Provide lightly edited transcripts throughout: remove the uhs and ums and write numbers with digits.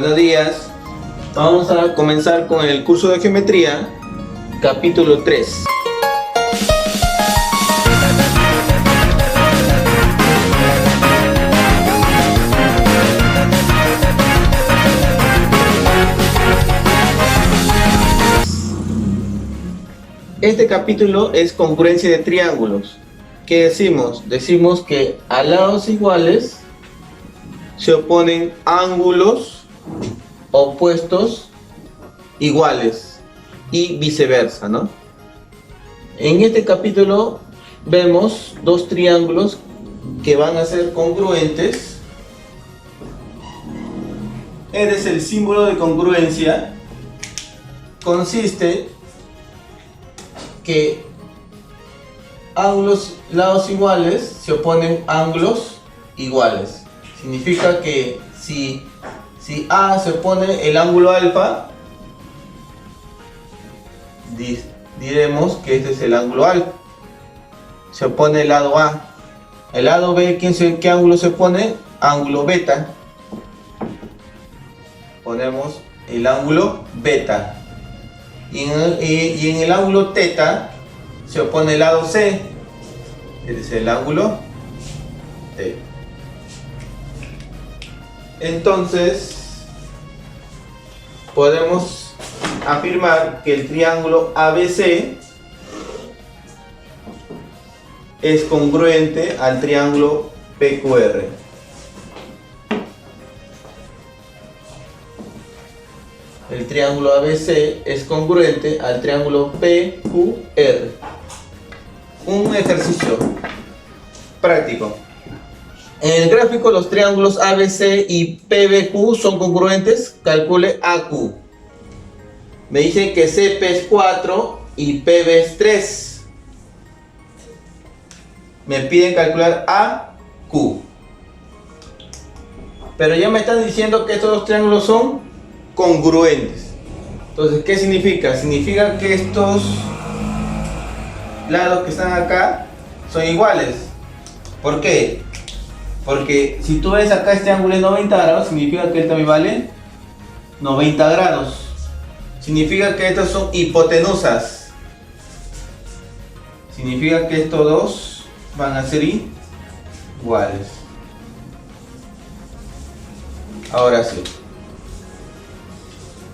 Buenos días. Vamos a comenzar con el curso de geometría, capítulo 3. Este capítulo es congruencia de triángulos. ¿Qué decimos? Decimos que a lados iguales se oponen ángulos opuestos iguales y viceversa, ¿no? En este capítulo vemos dos triángulos que van a ser congruentes. Este es el símbolo de congruencia. Consiste que ángulos lados iguales se oponen ángulos iguales. Significa que si A se opone el ángulo alfa, diremos que este es el ángulo alfa. Se opone el lado A. El lado B, ¿qué ángulo se opone? Ángulo beta. Ponemos el ángulo beta. Y en el ángulo teta se opone el lado C. Este es el ángulo T. Entonces podemos afirmar que el triángulo ABC es congruente al triángulo PQR. El triángulo ABC es congruente al triángulo PQR. Un ejercicio práctico. En el gráfico los triángulos ABC y PBQ son congruentes. Calcule AQ. Me dice que CP es 4 y PB es 3. Me piden calcular AQ. Pero ya me están diciendo que estos dos triángulos son congruentes. Entonces, ¿qué significa? Significa que estos lados que están acá son iguales. ¿Por qué? Porque si tú ves acá este ángulo es 90 grados, significa que él también vale 90 grados. Significa que estos son hipotenusas. Significa que estos dos van a ser iguales. Ahora sí.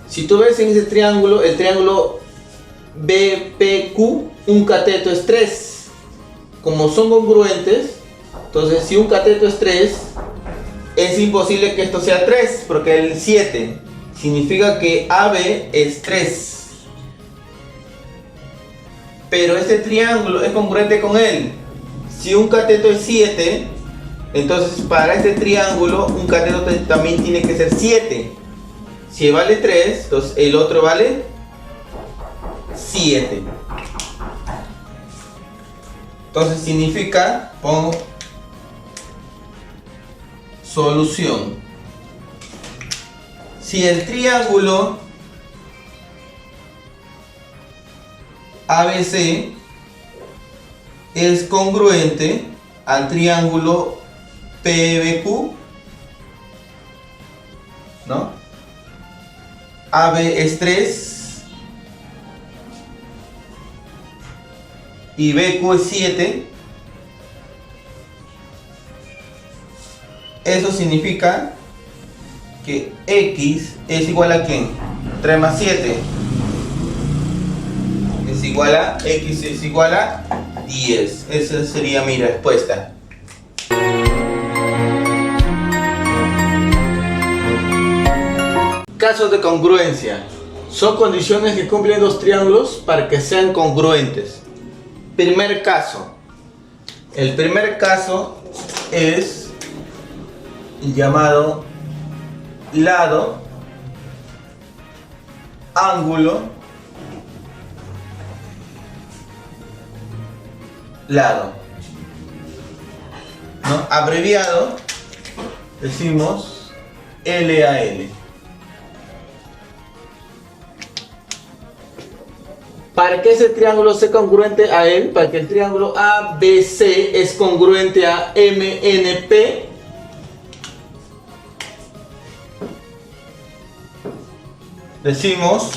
Si tú ves en ese triángulo, el triángulo BPQ, un cateto es 3. Como son congruentes, entonces si un cateto es 3, es imposible que esto sea 3, porque el 7 significa que AB es 3. Pero este triángulo es congruente con él. Si un cateto es 7, entonces para este triángulo un cateto también tiene que ser 7. Si vale 3, entonces el otro vale 7. Entonces significa, pongo solución. Si el triángulo ABC es congruente al triángulo PBQ, ¿no? AB es 3 y BQ es 7. Eso significa que X es igual a ¿quién? 3 más 7 es igual a X es igual a 10. Esa sería mi respuesta. Casos de congruencia. Son condiciones que cumplen dos triángulos para que sean congruentes. Primer caso. El primer caso es llamado lado, ángulo, lado, ¿no? Abreviado decimos LAL. Para que ese triángulo sea congruente a él, para que el triángulo ABC es congruente a MNP, decimos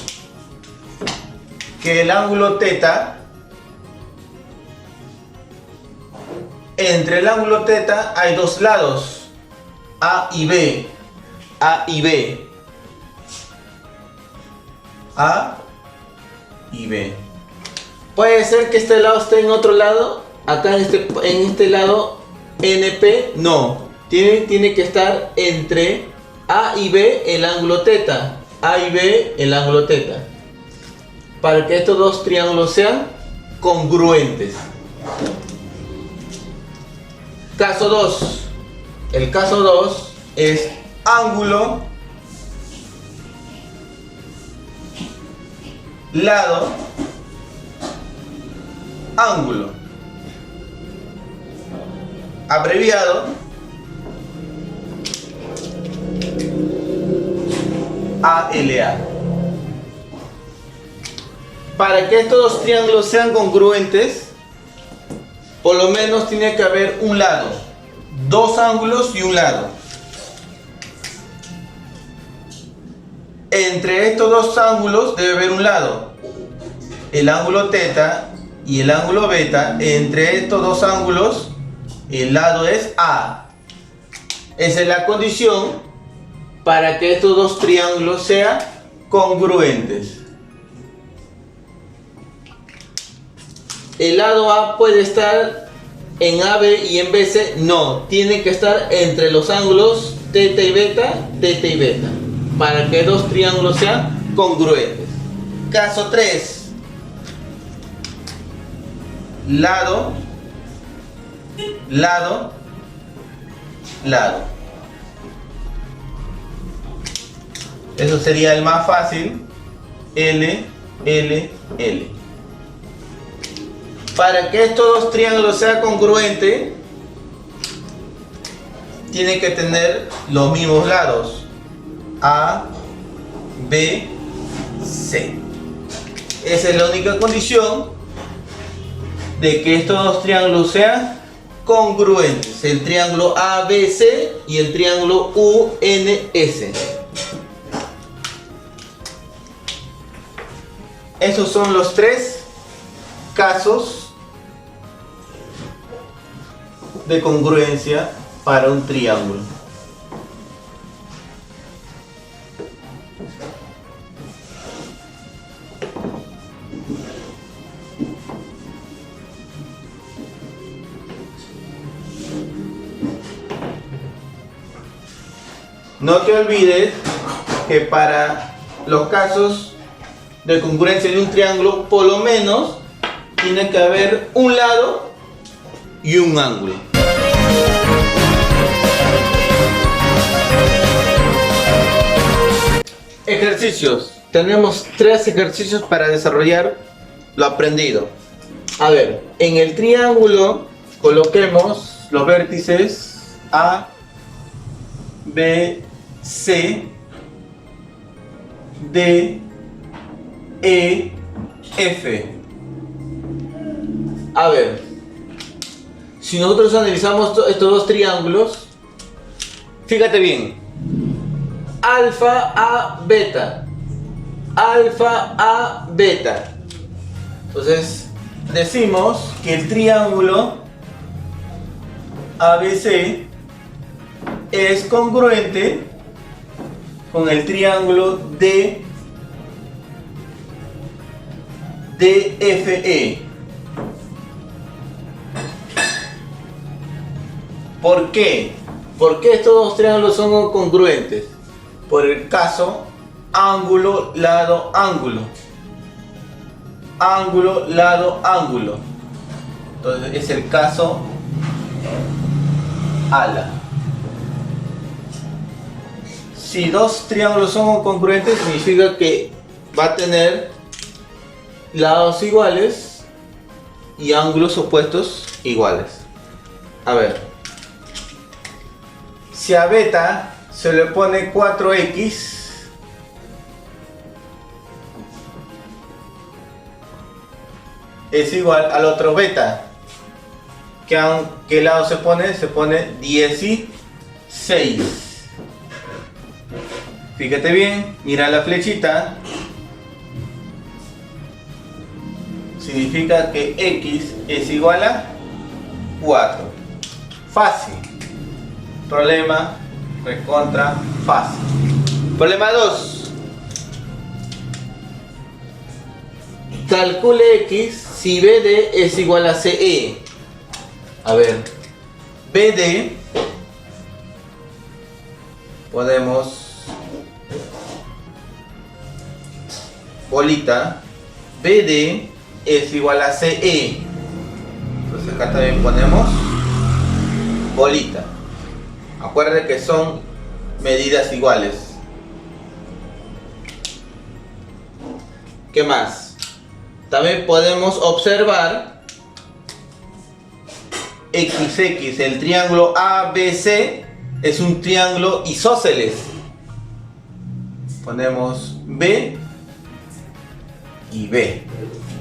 que el ángulo θ, entre el ángulo θ hay dos lados, A y B, A y B, A y B. Puede ser que este lado esté en otro lado, acá en este lado NP, no, tiene que estar entre A y B el ángulo θ, A y B el ángulo θ, para que estos dos triángulos sean congruentes. Caso 2. El caso 2 es ángulo, lado, ángulo. Abreviado ALA. Para que estos dos triángulos sean congruentes, por lo menos tiene que haber un lado, dos ángulos y un lado. Entre estos dos ángulos debe haber un lado, el ángulo θ y el ángulo beta. Entre estos dos ángulos el lado es A. Esa es la condición para que estos dos triángulos sean congruentes. El lado A puede estar en AB y en BC, no, tiene que estar entre los ángulos θ y beta, para que dos triángulos sean congruentes. Caso 3. Lado, lado, lado. Eso sería el más fácil. L, L, L. Para que estos dos triángulos sean congruentes, tiene que tener los mismos lados, A, B, C. Esa es la única condición de que estos dos triángulos sean congruentes, el triángulo ABC y el triángulo UNS. Esos son los tres casos de congruencia para un triángulo. No te olvides que para los casos de congruencia de un triángulo, por lo menos tiene que haber un lado y un ángulo. Ejercicios. Tenemos 3 ejercicios para desarrollar lo aprendido. A ver, en el triángulo coloquemos los vértices A, B, C, D, E, F. A ver, si nosotros analizamos estos dos triángulos, fíjate bien, alfa A beta, alfa A beta. Entonces decimos que el triángulo ABC es congruente con el triángulo DFE. ¿Por qué? ¿Por qué estos dos triángulos son congruentes? Por el caso ángulo, lado, ángulo. Ángulo, lado, ángulo. Entonces es el caso ALA. Si dos triángulos son congruentes, significa que va a tener lados iguales y ángulos opuestos iguales. A ver, si a beta se le pone 4x, es igual al otro beta. ¿Qué lado se pone? Se pone 16. Fíjate bien, mira la flechita. Significa que x es igual a 4. Fácil. Problema recontra fácil. Problema 2. Calcule x si BD es igual a CE. A ver, BD podemos bolita, BD es igual a CE. Entonces acá también ponemos bolita. Acuérdense que son medidas iguales. ¿Qué más? También podemos observar XX, el triángulo ABC es un triángulo isósceles. Ponemos B y B,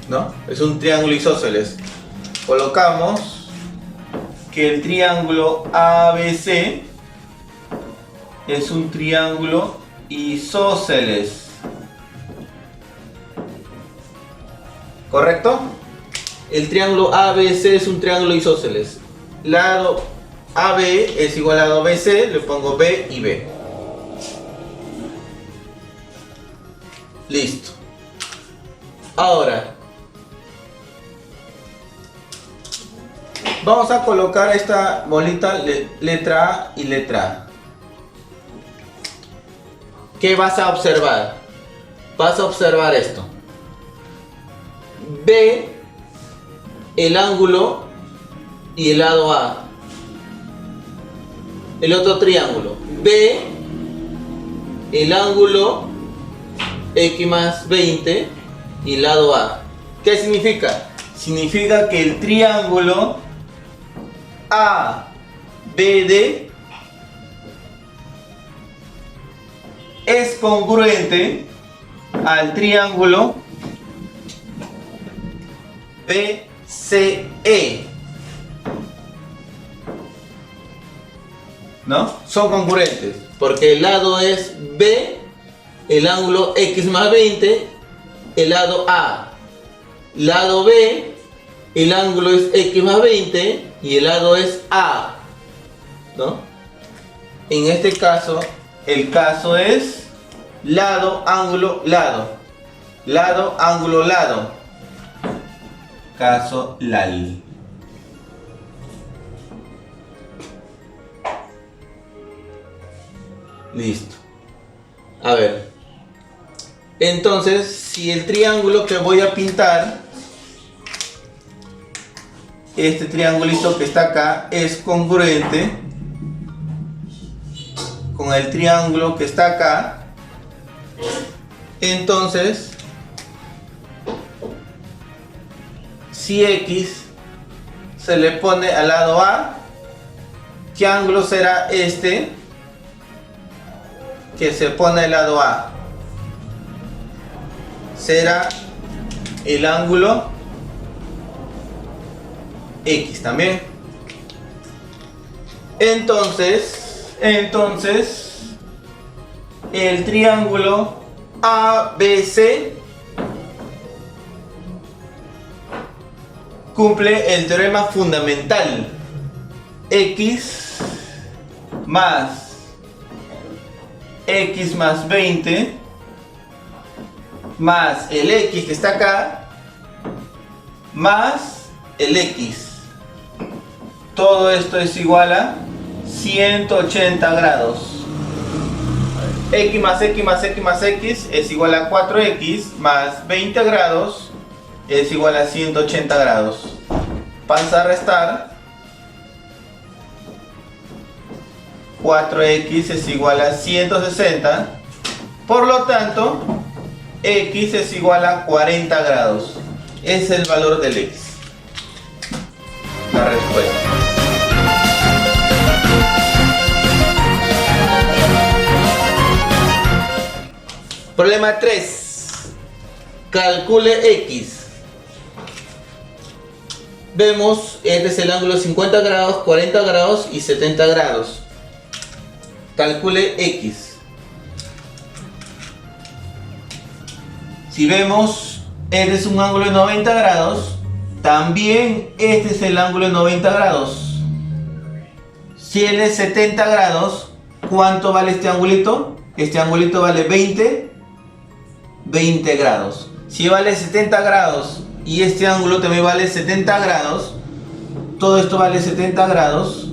¿no? Es un triángulo isósceles. Colocamos que el triángulo ABC es un triángulo isósceles. ¿Correcto? El triángulo ABC es un triángulo isósceles. Lado AB es igual a lado BC, le pongo B y B. Listo. Ahora vamos a colocar esta bolita letra A y letra A. ¿Qué vas a observar? Vas a observar esto. B, el ángulo y el lado A. El otro triángulo. B, el ángulo X más 20 y lado A. ¿Qué significa? Significa que el triángulo ABD es congruente al triángulo BCE. ¿No? Son congruentes porque el lado es B, el ángulo X más 20, el lado A. Lado B, el ángulo es X más 20 y el lado es A, ¿no? En este caso, el caso es lado, ángulo, lado. Lado, ángulo, lado. Caso LAL. Listo. A ver. Entonces, si el triángulo que voy a pintar, este triangulito que está acá, es congruente con el triángulo que está acá, entonces, si X se le pone al lado A, ¿qué ángulo será este que se pone al lado A? Será el ángulo X también. Entonces el triángulo ABC cumple el teorema fundamental. X más 20 más el X que está acá más el X. Todo esto es igual a 180 grados. X más X más X más X es igual a 4X más 20 grados es igual a 180 grados. Pasa a restar. 4X es igual a 160. Por lo tanto, X es igual a 40 grados. Es el valor del X. La respuesta. Problema 3. Calcule X. Vemos, este es el ángulo 50 grados, 40 grados y 70 grados. Calcule X. si vemos, este es un ángulo de 90 grados, también este es el ángulo de 90 grados. Si él es 70 grados, ¿cuánto vale este angulito? Este angulito vale 20 grados. Si vale 70 grados y este ángulo también vale 70 grados, todo esto vale 70 grados.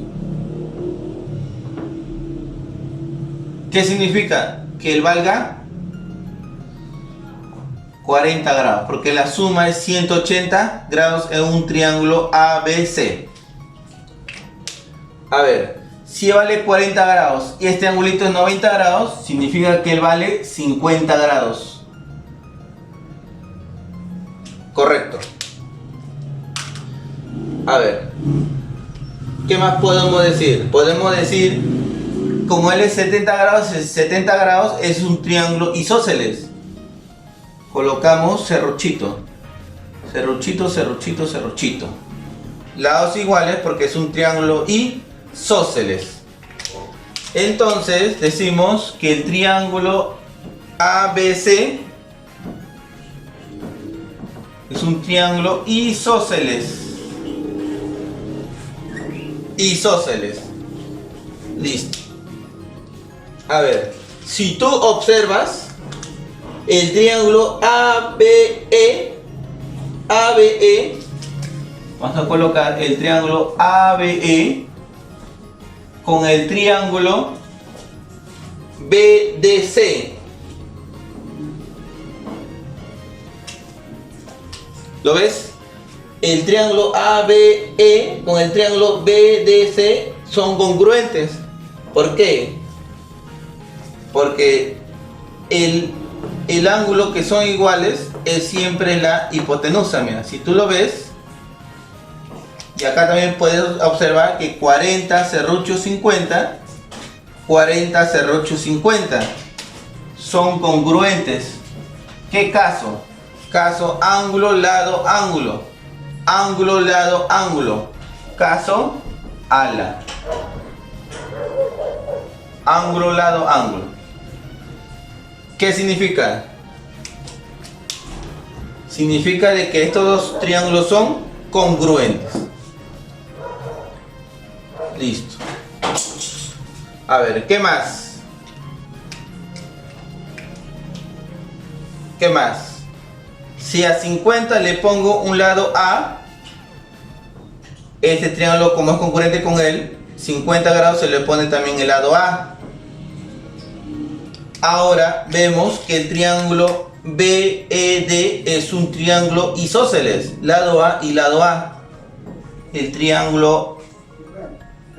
¿Qué significa? Que él valga 40 grados, porque la suma es 180 grados en un triángulo ABC. A ver, si vale 40 grados y este angulito es 90 grados, significa que él vale 50 grados. Correcto. A ver, ¿qué más podemos decir? Podemos decir, como él es 70 grados es un triángulo isósceles. Colocamos serruchito, serruchito, serruchito, serruchito. Lados iguales porque es un triángulo isósceles. Entonces decimos que el triángulo ABC es un triángulo isósceles. Isósceles. Listo. A ver, si tú observas el triángulo ABE, vamos a colocar el triángulo ABE con el triángulo BDC. ¿Lo ves? El triángulo ABE con el triángulo BDC son congruentes. ¿Por qué? Porque el ángulo que son iguales es siempre la hipotenusa. Mira, si tú lo ves, y acá también puedes observar que 40 serrucho 50, 40 serrucho 50 son congruentes. ¿Qué caso? Caso ángulo, lado, ángulo. Ángulo, lado, ángulo. Caso ala. Ángulo, lado, ángulo. ¿Qué significa? Significa de que estos dos triángulos son congruentes. Listo. A ver, ¿qué más? ¿Qué más? Si a 50 le pongo un lado A, este triángulo, como es congruente con él, 50 grados se le pone también el lado A. Ahora vemos que el triángulo BED es un triángulo isósceles, lado A y lado A. El triángulo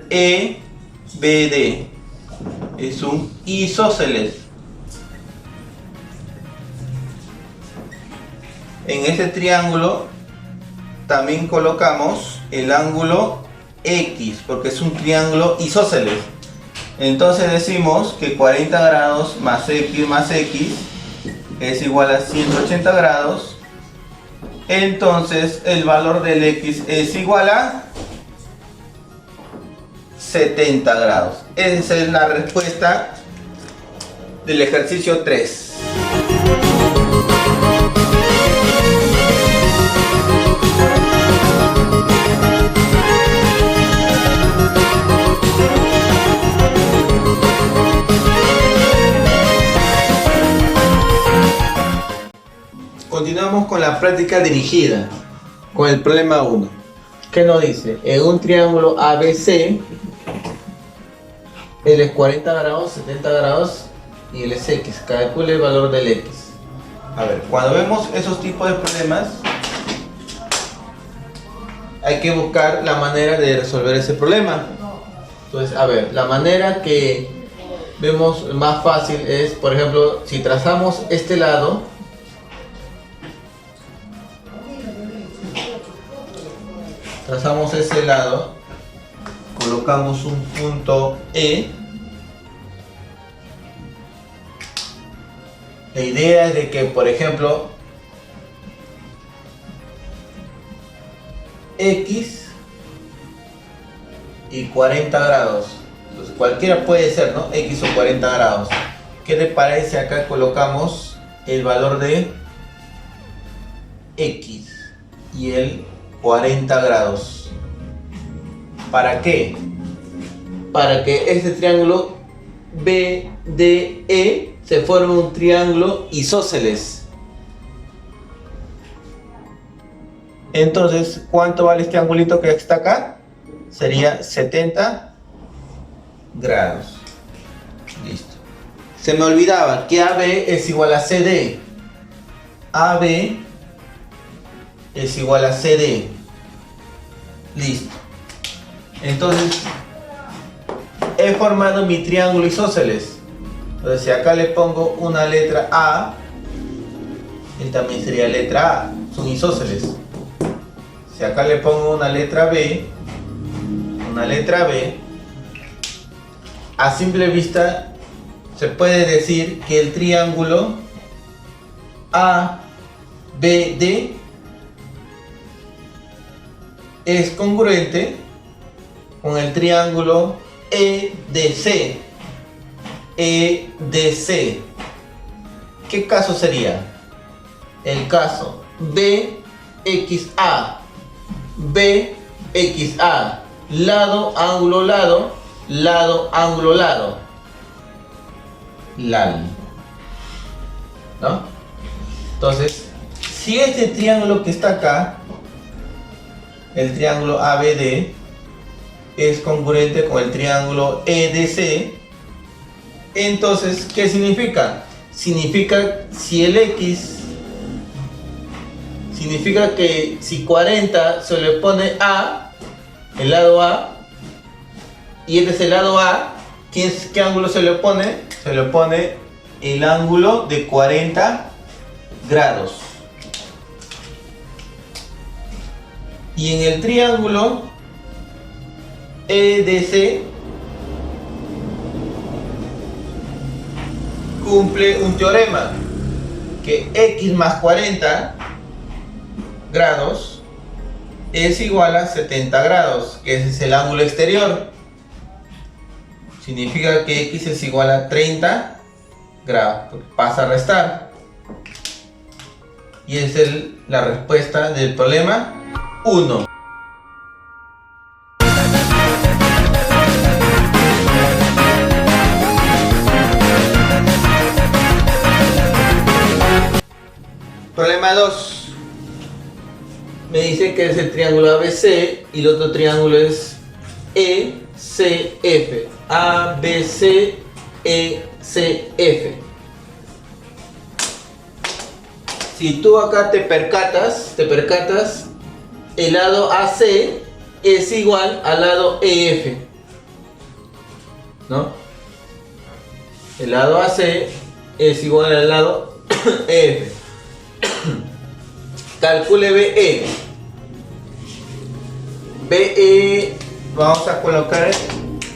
EBD es un isósceles. En este triángulo también colocamos el ángulo X, porque es un triángulo isósceles. Entonces decimos que 40 grados más X es igual a 180 grados. Entonces el valor del X es igual a 70 grados. Esa es la respuesta del ejercicio 3. Continuamos con la práctica dirigida, con el problema 1. ¿Qué nos dice? En un triángulo ABC, él es 40 grados, 70 grados y él es X. Calcule el valor del X. A ver, cuando vemos esos tipos de problemas, hay que buscar la manera de resolver ese problema. Entonces, a ver, la manera que vemos más fácil es, por ejemplo, si trazamos este lado, trazamos ese lado, colocamos un punto E. La idea es de que, por ejemplo, X y 40 grados. Entonces, cualquiera puede ser, ¿no? X o 40 grados. ¿Qué te parece? Acá colocamos el valor de X y el 40 grados. ¿Para qué? Para que este triángulo BDE se forme un triángulo isósceles. Entonces, ¿cuánto vale este angulito que está acá? Sería 70 grados. Listo. Se me olvidaba que AB es igual a CD. AB es igual a CD. Listo. Entonces, he formado mi triángulo isósceles. Entonces, si acá le pongo una letra A, él también sería letra A. Son isósceles. Si acá le pongo una letra B, a simple vista se puede decir que el triángulo ABD es congruente con el triángulo EDC. EDC. ¿Qué caso sería? El caso BXA. BXA. Lado, ángulo, lado. Lado, ángulo, lado. LAL. ¿No? Entonces, si este triángulo que está acá, el triángulo ABD, es congruente con el triángulo EDC, entonces, ¿qué significa? Significa si el X, significa que si 40 se le pone A, el lado A, y este es el lado A, ¿qué ángulo se le pone? Se le pone el ángulo de 40 grados. Y en el triángulo EDC cumple un teorema, que X más 40 grados es igual a 70 grados, que ese es el ángulo exterior. Significa que X es igual a 30 grados, porque pasa a restar. Y es la respuesta del problema 1. Problema 2. Me dice que es el triángulo ABC y el otro triángulo es ECF. ABC, ECF. Si tú acá te percatas, el lado AC es igual al lado EF, ¿no? El lado AC es igual al lado EF. Calcule BE. BE, vamos a colocar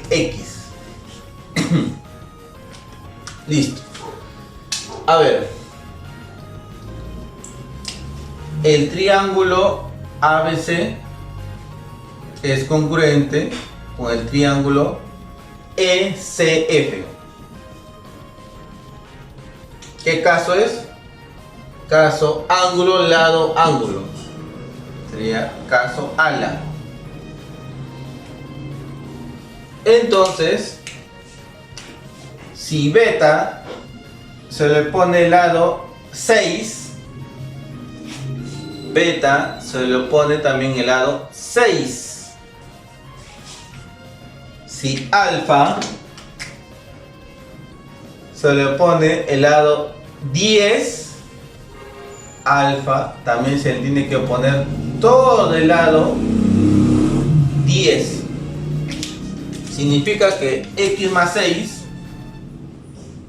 X. Listo. A ver. El triángulo ABC es congruente con el triángulo ECF. ¿Qué caso es? Caso ángulo, lado, ángulo. Sería caso ala. Entonces, si beta se le pone el lado 6, beta se le pone también el lado 6. Si alfa se le pone el lado 10, alfa también se le tiene que poner todo el lado 10. Significa que X más 6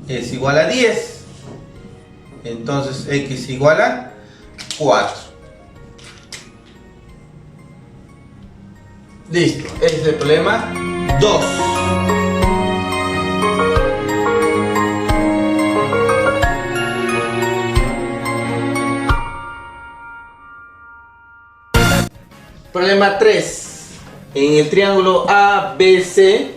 es igual a 10. Entonces X igual a 4. Listo, ese es el problema 2. Problema 3. En el triángulo ABC,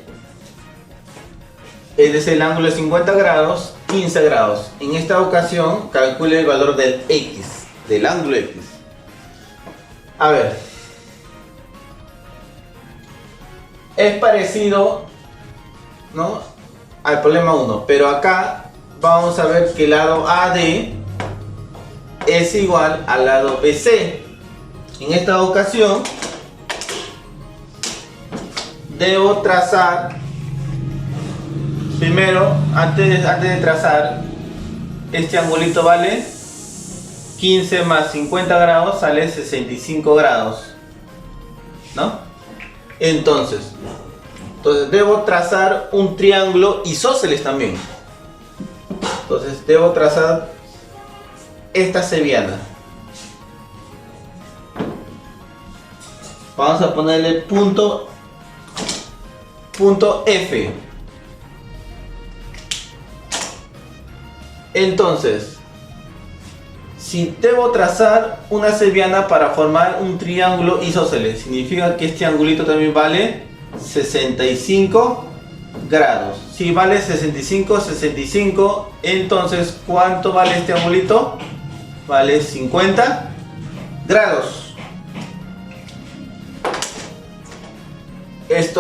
es decir, el ángulo de 50 grados, 15 grados. En esta ocasión, calcule el valor del X, del ángulo X. A ver, es parecido, ¿no?, al problema 1, pero acá vamos a ver que el lado AD es igual al lado BC. En esta ocasión debo trazar primero, antes de trazar, este angulito vale 15 más 50 grados sale 65 grados, ¿no? Entonces debo trazar un triángulo isósceles también. Entonces debo trazar esta cebiana. Vamos a ponerle punto F. Entonces, si debo trazar una cebiana para formar un triángulo isósceles, significa que este angulito también vale 65 grados. Si vale 65, entonces ¿cuánto vale este angulito? Vale 50 grados. Este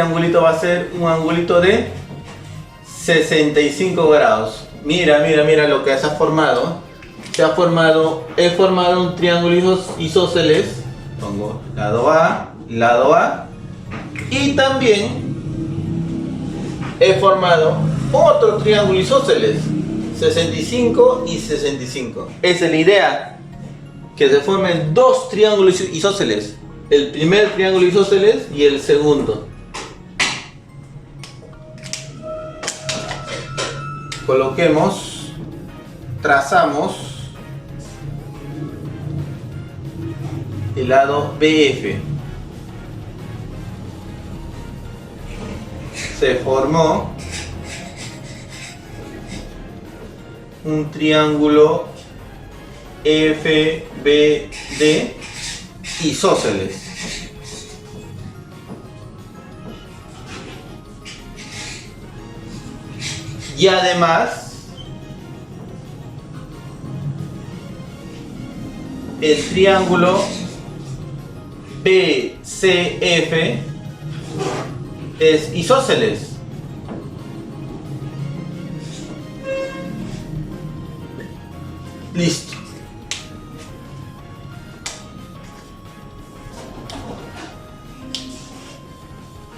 angulito va a ser un angulito de 65 grados. Mira lo que se ha formado. He formado un triángulo isósceles. Pongo lado A, y también he formado otro triángulo isósceles, 65 y 65. Esa es la idea, que se formen dos triángulos isósceles, el primer triángulo isósceles y el segundo. Coloquemos, trazamos el lado BF. Se formó un triángulo FBD isósceles. Y además, el triángulo BCF es isósceles. Listo.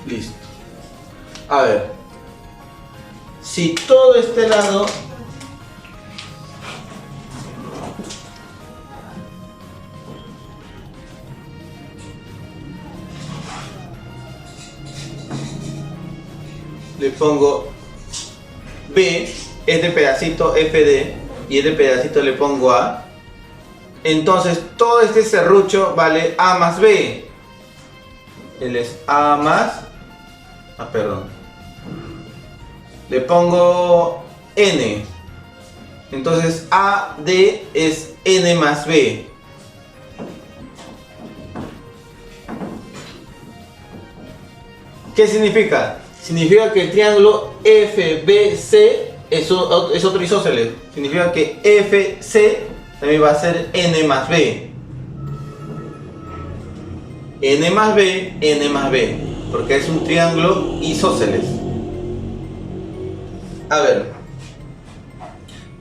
Listo. A ver, si todo este lado le pongo B, este pedacito FD y este pedacito le pongo A, entonces todo este serrucho vale A más B. Él es A más, perdón, le pongo N, entonces AD es N más B. ¿Qué significa? Significa que el triángulo FBC es otro isósceles. Significa que FC también va a ser N más B. N más B, porque es un triángulo isósceles. A ver,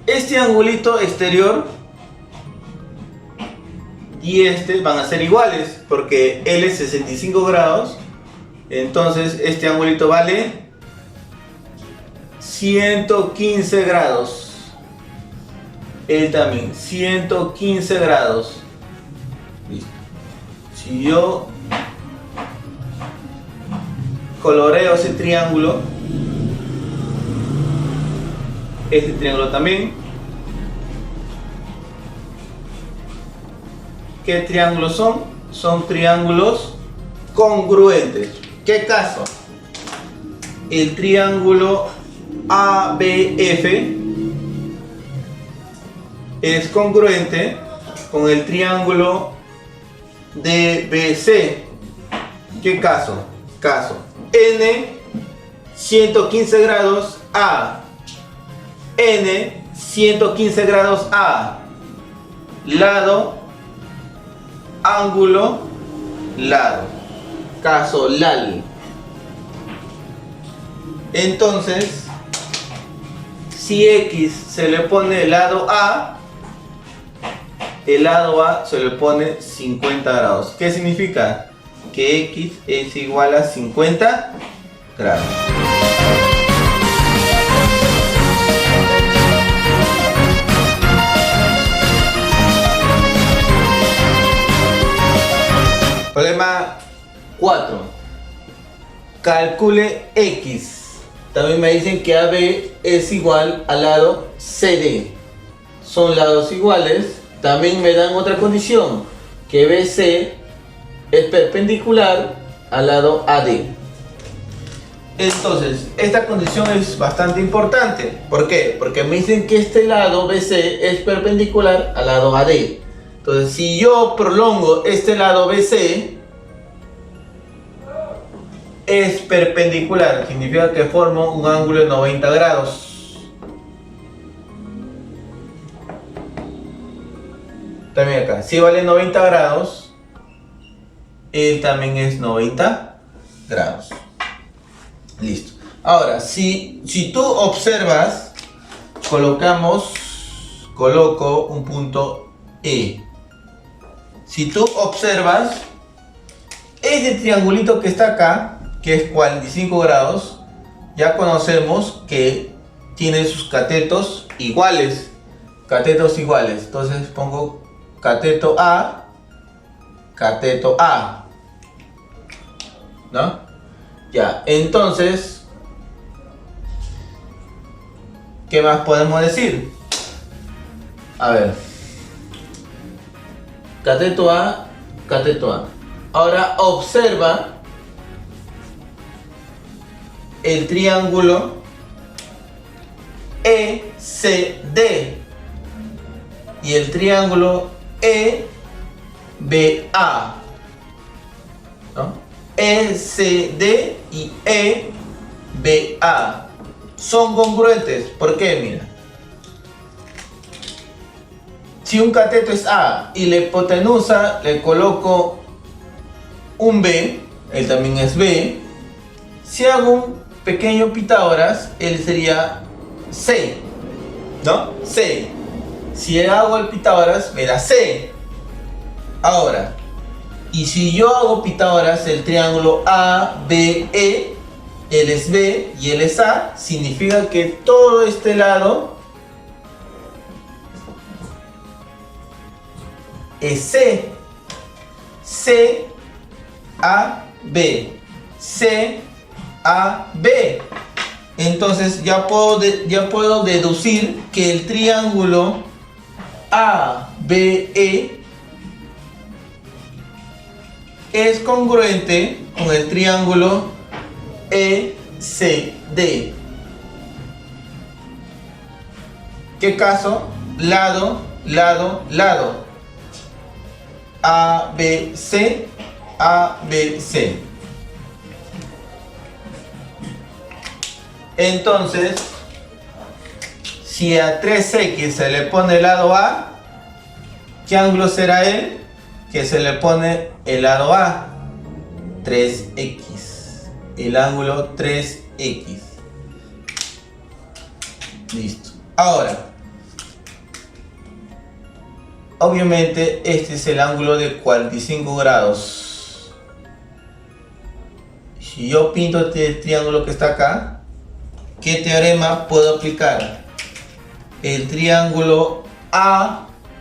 este angulito exterior y este van a ser iguales, porque L es 65 grados. Entonces este angulito vale 115 grados. Él también, 115 grados. Listo. Si yo coloreo ese triángulo, este triángulo también. ¿Qué triángulos son? Son triángulos congruentes. ¿Qué caso? El triángulo ABF es congruente con el triángulo DBC. ¿Qué caso? Caso N 115 grados A, N 115 grados A. lado, ángulo, lado. Caso LAL. Entonces, si X se le pone el lado A, el lado A se le pone 50 grados. ¿Qué significa? Que X es igual a 50 grados. Problema 4. Calcule X. También me dicen que AB es igual al lado CD. Son lados iguales. También me dan otra condición, que BC es perpendicular al lado AD. Entonces, esta condición es bastante importante. ¿Por qué? Porque me dicen que este lado BC es perpendicular al lado AD. Entonces, si yo prolongo este lado BC, es perpendicular, significa que formo un ángulo de 90 grados. También acá, si vale 90 grados, él también es 90 grados. Listo. Ahora, si tú observas, coloco un punto E. Si tú observas, este triangulito que está acá, que es 45 grados, ya conocemos que tiene sus catetos iguales. Catetos iguales. Entonces pongo cateto A, ¿no? Ya, entonces, ¿qué más podemos decir? A ver, cateto A. Ahora observa el triángulo ECD y el triángulo EBA, ¿no? ECD y EBA son congruentes. ¿Por qué? Mira, si un cateto es A y la hipotenusa le coloco un B, él también es B. Si hago un pequeño Pitágoras, él sería C, ¿no? C. Si hago el Pitágoras, me da C. Ahora, y si yo hago Pitágoras, el triángulo ABE, él es B y él es A, significa que todo este lado es C. C, A, B. C, A, B. Entonces ya puedo deducir que el triángulo ABE es congruente con el triángulo ECD. ¿Qué caso? Lado, lado, lado. ABC, ABC. Entonces, si a 3X se le pone el lado A, ¿qué ángulo será él? Que se le pone el lado A, 3X. El ángulo 3X. Listo. Ahora, obviamente este es el ángulo de 45 grados. Si yo pinto este triángulo que está acá, ¿qué teorema puedo aplicar? El triángulo ABC.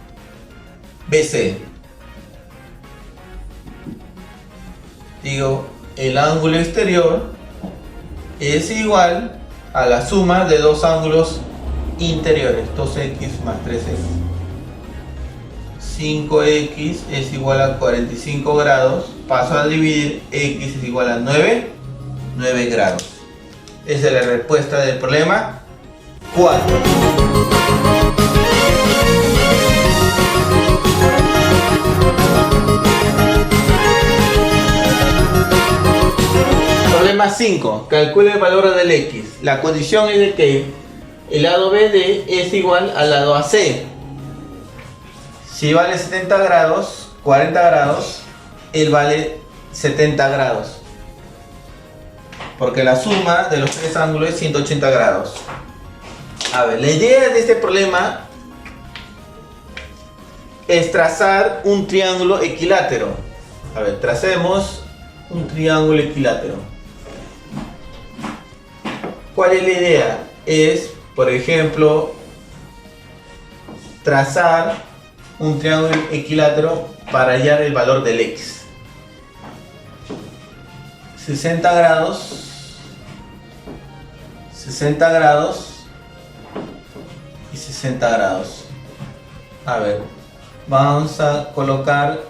Digo, el ángulo exterior es igual a la suma de dos ángulos interiores, 2x más 3x. 5x es igual a 45 grados, paso a dividir, x es igual a 9 grados. Esa es la respuesta del problema 4. Problema 5. Calcule el valor del x. La condición es de que el lado BD es igual al lado AC. Si vale 70 grados, 40 grados, él vale 70 grados. Porque la suma de los tres ángulos es 180 grados. A ver, la idea de este problema es trazar un triángulo equilátero. A ver, tracemos un triángulo equilátero. ¿Cuál es la idea? Es, por ejemplo, trazar un triángulo equilátero para hallar el valor del x. 60 grados, 60 grados y 60 grados. A ver, vamos a colocar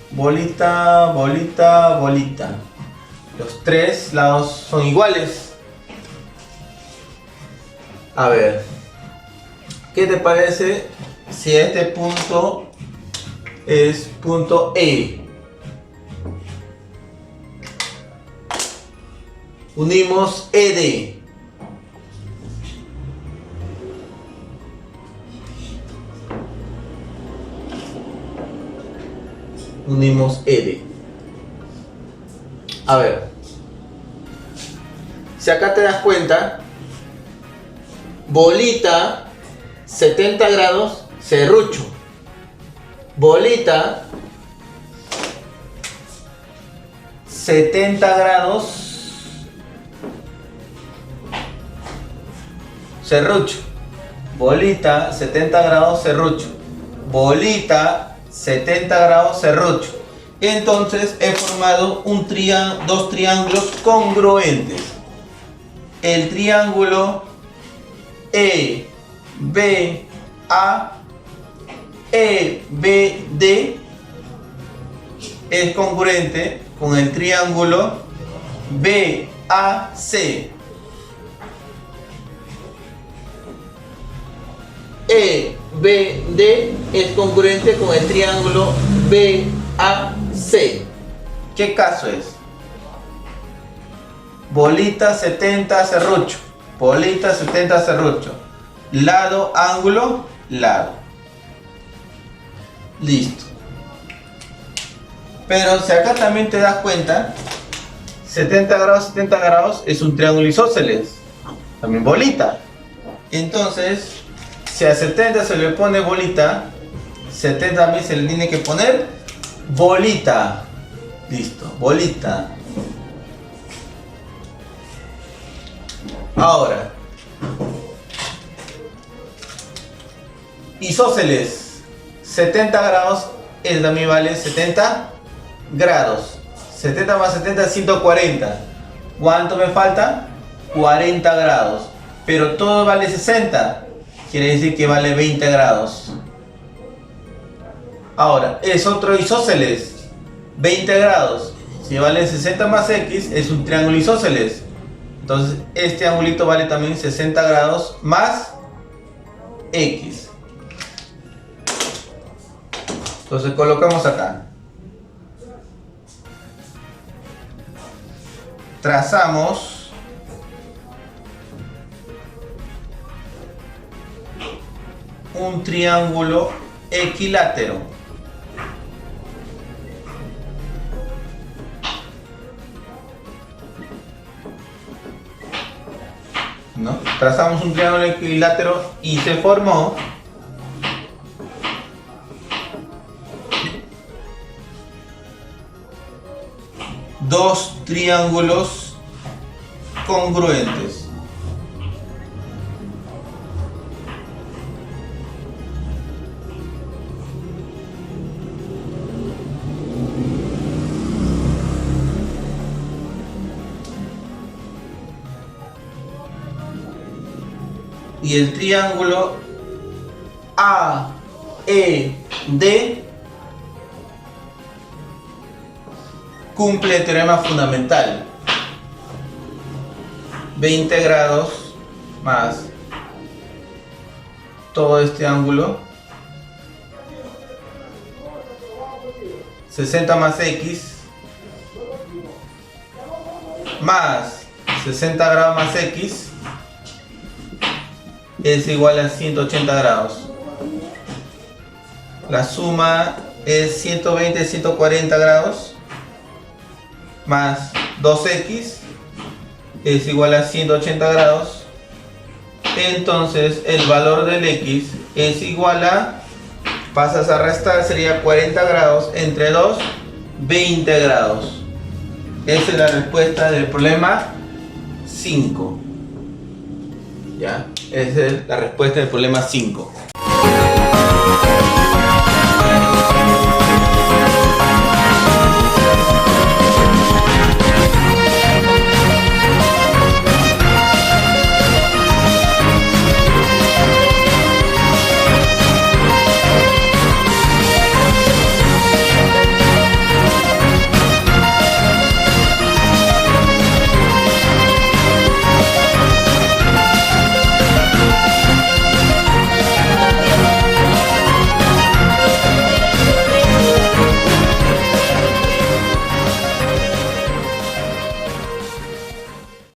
bolita, bolita, bolita. Los tres lados son iguales. A ver, ¿qué te parece si este punto es punto E? Unimos ED. Unimos ED. A ver, si acá te das cuenta, bolita 70 grados, serrucho. Bolita 70 grados, serrucho. Bolita 70 grados, serrucho. Bolita 70 grados, serrucho. Entonces he formado dos triángulos congruentes. El triángulo EBA, EBD es congruente con el triángulo BAC. EBD es congruente con el triángulo BAC. ¿Qué caso es? Bolita 70, serrucho. Bolita 70, serrucho. Lado, ángulo, lado. Listo. Pero si acá también te das cuenta, 70 grados es un triángulo isósceles. También bolita. Entonces, si a 70 se le pone bolita, 70 también se le tiene que poner bolita. Listo, bolita. Ahora, isósceles, 70 grados, él también vale 70 grados. 70 más 70 es 140. ¿Cuánto me falta? 40 grados. Pero todo vale 60. Quiere decir que vale 20 grados. Ahora, es otro isósceles, 20 grados. Si vale 60 más x, es un triángulo isósceles. Entonces, este angulito vale también 60 grados más x. Entonces, colocamos acá. Trazamos un triángulo equilátero. ¿No? Trazamos un triángulo equilátero y se formó dos triángulos congruentes. Y el triángulo AED cumple el teorema fundamental. 20 grados más todo este ángulo, 60 más x más 60 grados más x es igual a 180 grados. la suma es 120, 140 grados más 2x es igual a 180 grados. Entonces el valor del x es igual a, pasas a restar, sería 40 grados entre 2, 20 grados. Esa es la respuesta del problema 5. ¿Ya? Esa es la respuesta del problema 5.